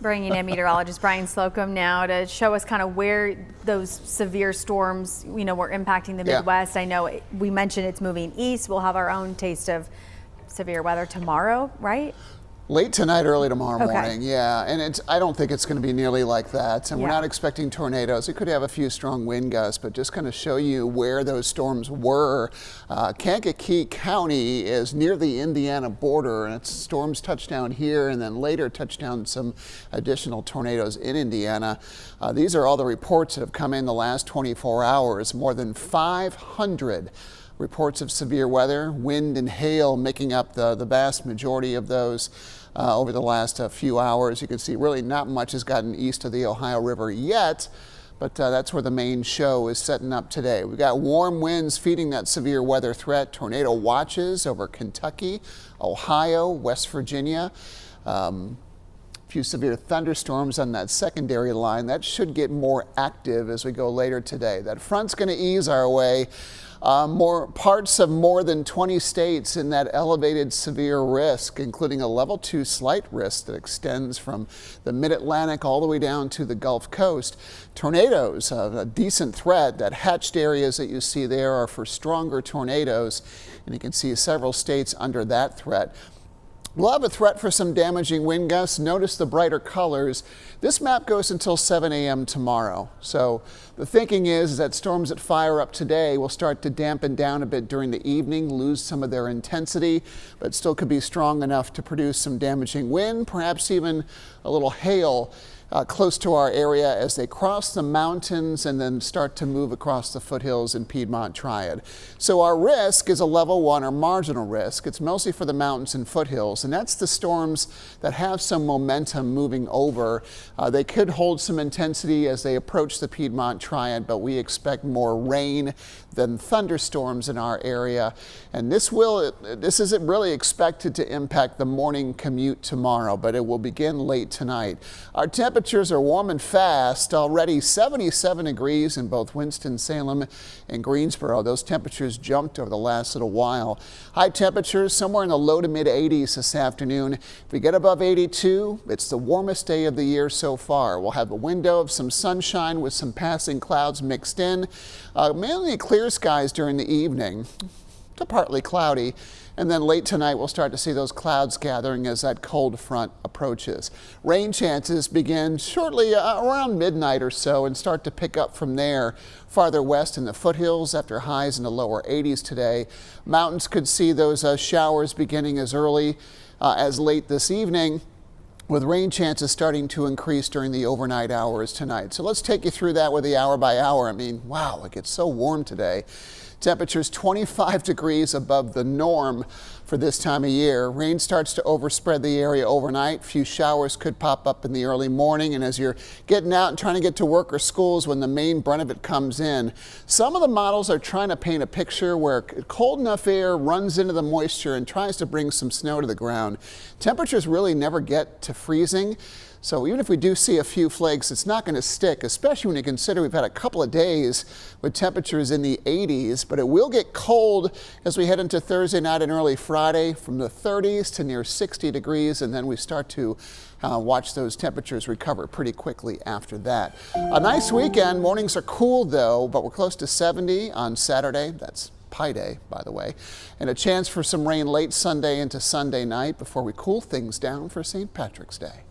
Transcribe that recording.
Bringing in meteorologist Brian Slocum now to show us kind of where those severe storms, were impacting the Midwest. I know we mentioned it's moving east. We'll have our own taste of severe weather tomorrow, right? Late tonight, early tomorrow morning, yeah. And I don't think it's going to be nearly like that. And we're not expecting tornadoes. It could have a few strong wind gusts, but just kind of show you where those storms were. Kankakee County is near the Indiana border, and its storms touch down here and then later touch down some additional tornadoes in Indiana. These are all the reports that have come in the last 24 hours. More than 500 reports of severe weather, wind and hail making up the vast majority of those over the last few hours. You can see really not much has gotten east of the Ohio River yet, but that's where the main show is setting up today. We've got warm winds feeding that severe weather threat, tornado watches over Kentucky, Ohio, West Virginia. Few severe thunderstorms on that secondary line. That should get more active as we go later today. That front's going to ease our way. More parts of more than 20 states in that elevated severe risk, including a level 2 slight risk that extends from the mid-Atlantic all the way down to the Gulf Coast. Tornadoes, a decent threat. That hatched areas that you see there are for stronger tornadoes, and you can see several states under that threat. We'll have a threat for some damaging wind gusts. Notice the brighter colors. This map goes until 7 a.m. tomorrow. So the thinking is that storms that fire up today will start to dampen down a bit during the evening, lose some of their intensity, but still could be strong enough to produce some damaging wind, perhaps even a little hail close to our area as they cross the mountains and then start to move across the foothills in Piedmont Triad. So our risk is a level 1 or marginal risk. It's mostly for the mountains and foothills, and that's the storms that have some momentum moving over. They could hold some intensity as they approach the Piedmont Triad, but we expect more rain than thunderstorms in our area. And this isn't really expected to impact the morning commute tomorrow, but it will begin late tonight. Our temperatures are warm and fast. Already 77 degrees in both Winston-Salem and Greensboro. Those temperatures jumped over the last little while. High temperatures somewhere in the low to mid 80s this afternoon. If we get above 82, it's the warmest day of the year so far. We'll have a window of some sunshine with some passing clouds mixed in. Mainly clear skies during the evening to partly cloudy. And then late tonight, we'll start to see those clouds gathering as that cold front approaches. Rain chances begin shortly around midnight or so and start to pick up from there farther west in the foothills after highs in the lower 80s today. Mountains could see those showers beginning as early as late this evening, with rain chances starting to increase during the overnight hours tonight. So let's take you through that with the hour by hour. I mean, wow, it gets so warm today. Temperatures 25 degrees above the norm for this time of year. Rain starts to overspread the area overnight. A few showers could pop up in the early morning, and as you're getting out and trying to get to work or schools when the main brunt of it comes in. Some of the models are trying to paint a picture where cold enough air runs into the moisture and tries to bring some snow to the ground. Temperatures really never get to freezing. So even if we do see a few flakes, it's not going to stick, especially when you consider we've had a couple of days with temperatures in the 80s, but it will get cold as we head into Thursday night and early Friday, from the 30s to near 60 degrees, and then we start to watch those temperatures recover pretty quickly after that. A nice weekend. Mornings are cool though, but we're close to 70 on Saturday. That's Pi Day, by the way, and a chance for some rain late Sunday into Sunday night before we cool things down for St. Patrick's Day.